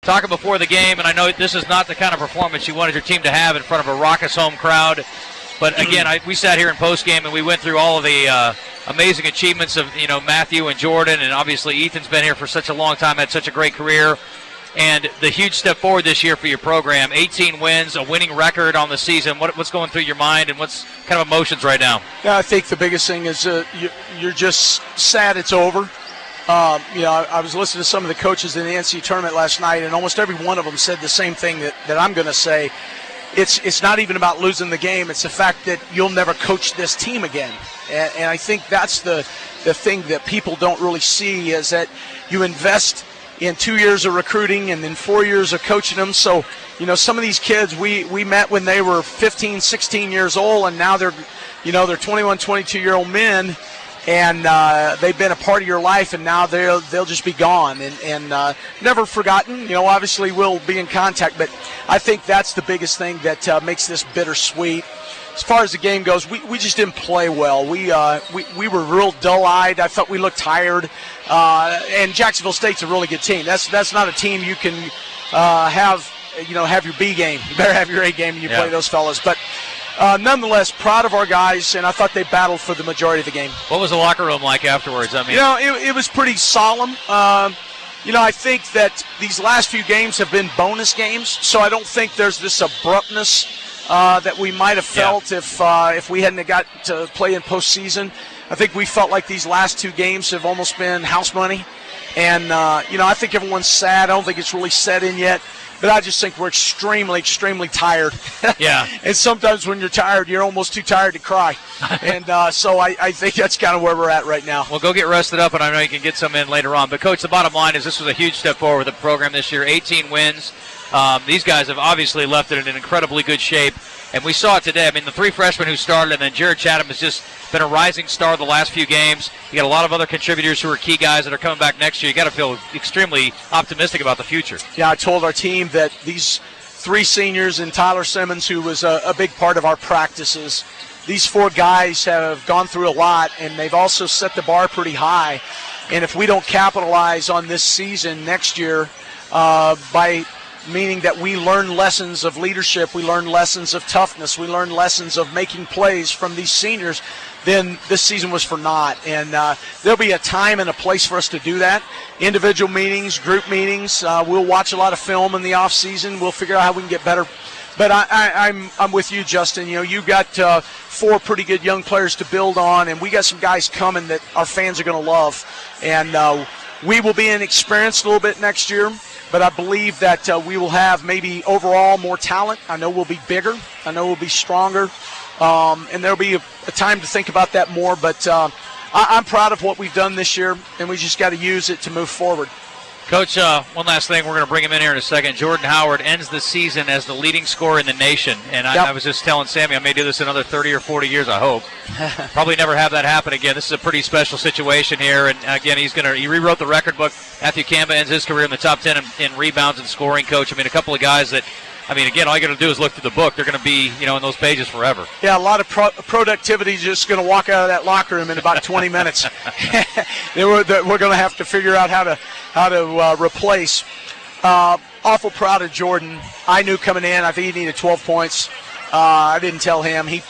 talking before the game, and I know this is not the kind of performance you wanted your team to have in front of a raucous home crowd. But again, we sat here in postgame and we went through all of the amazing achievements of Matthew and Jordan, and obviously Ethan's been here for such a long time, had such a great career, and the huge step forward this year for your program. 18 wins, a winning record on the season. What's going through your mind, and what's kind of emotions right now? Yeah, I think the biggest thing is you're just sad it's over. I was listening to some of the coaches in the NCAA tournament last night, and almost every one of them said the same thing that I'm going to say. It's not even about losing the game. It's the fact that you'll never coach this team again. And I think that's the thing that people don't really see, is that you invest in 2 years of recruiting and then 4 years of coaching them. So, some of these kids we met when they were 15, 16 years old, and now they're 21, 22-year-old men. And they've been a part of your life, and now they'll just be gone and never forgotten. Obviously we'll be in contact, but I think that's the biggest thing that makes this bittersweet. As far as the game goes, we just didn't play well. We were real dull-eyed. I thought we looked tired. And Jacksonville State's a really good team. That's not a team you can have your B game. You better have your A game when you play those fellas. But nonetheless, proud of our guys, and I thought they battled for the majority of the game. What was the locker room like afterwards? I mean, it was pretty solemn. I think that these last few games have been bonus games, so I don't think there's this abruptness that we might have felt if we hadn't got to play in postseason. I think we felt like these last two games have almost been house money, and I think everyone's sad. I don't think it's really set in yet. But I just think we're extremely, extremely tired. Yeah. And sometimes when you're tired, you're almost too tired to cry. And so I think that's kind of where we're at right now. Well, go get rested up, and I know you can get some in later on. But, Coach, the bottom line is this was a huge step forward with the program this year. 18 wins. These guys have obviously left it in an incredibly good shape. And we saw it today. I mean, the three freshmen who started, and then Jared Chatham has just been a rising star the last few games. You got a lot of other contributors who are key guys that are coming back next year. You got to feel extremely optimistic about the future. Yeah, I told our team that these three seniors and Tyler Simmons, who was a big part of our practices, these four guys have gone through a lot, and they've also set the bar pretty high. And if we don't capitalize on this season next year by meaning that we learn lessons of leadership, we learn lessons of toughness, we learn lessons of making plays from these seniors, then this season was for naught. And there'll be a time and a place for us to do that. Individual meetings, group meetings. We'll watch a lot of film in the off season. We'll figure out how we can get better. But I'm with you, Justin. You got four pretty good young players to build on, and we got some guys coming that our fans are going to love. And we will be inexperienced a little bit next year. But I believe that we will have maybe overall more talent. I know we'll be bigger. I know we'll be stronger. And there'll be a time to think about that more. But I'm proud of what we've done this year, and we just got to use it to move forward. Coach, one last thing. We're going to bring him in here in a second. Jordan Howard ends the season as the leading scorer in the nation. And I was just telling Sammy I may do this another 30 or 40 years, I hope. Probably never have that happen again. This is a pretty special situation here. And, again, he rewrote the record book. Matthew Kamba ends his career in the top 10 in rebounds and scoring, Coach. I mean, a couple of guys that, again, all you got to do is look through the book. They're going to be, in those pages forever. Yeah, a lot of productivity just going to walk out of that locker room in about 20 minutes. We're going to have to figure out how to replace. Awful proud of Jordan. I knew coming in, I think he needed 12 points. I didn't tell him. He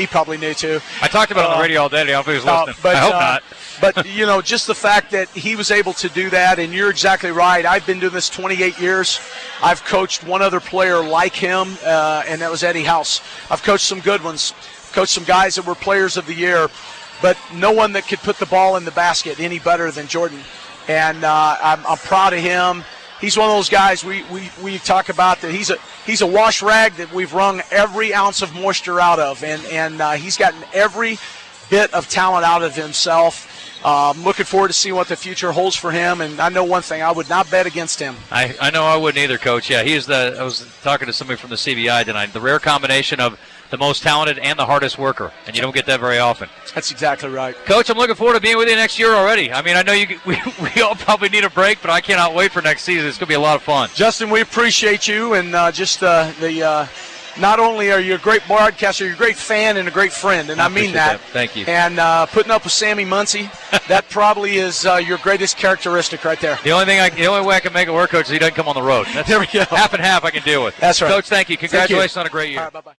probably knew too. I talked about it on the radio all day. I don't know if he was listening. I hope not. But, just the fact that he was able to do that, and you're exactly right. I've been doing this 28 years. I've coached one other player like him, and that was Eddie House. I've coached some good ones, coached some guys that were players of the year, but no one that could put the ball in the basket any better than Jordan. And I'm proud of him. He's one of those guys we talk about that he's a wash rag that we've wrung every ounce of moisture out of, and he's gotten every bit of talent out of himself. Looking forward to seeing what the future holds for him, and I know one thing, I would not bet against him. I know I wouldn't either, Coach. Yeah, I was talking to somebody from the CBI tonight, the rare combination of the most talented and the hardest worker, and you don't get that very often. That's exactly right. Coach, I'm looking forward to being with you next year already. I know we all probably need a break, but I cannot wait for next season. It's going to be a lot of fun. Justin, we appreciate you, and just the not only are you a great broadcaster, you're a great fan and a great friend, and I mean that. Thank you. And putting up with Sammy Muncie, that probably is your greatest characteristic right there. The only way I can make it work, Coach, is he doesn't come on the road. There we go. Half and half I can deal with. That's right. Coach, thank you. Congratulations on a great year. All right, bye-bye.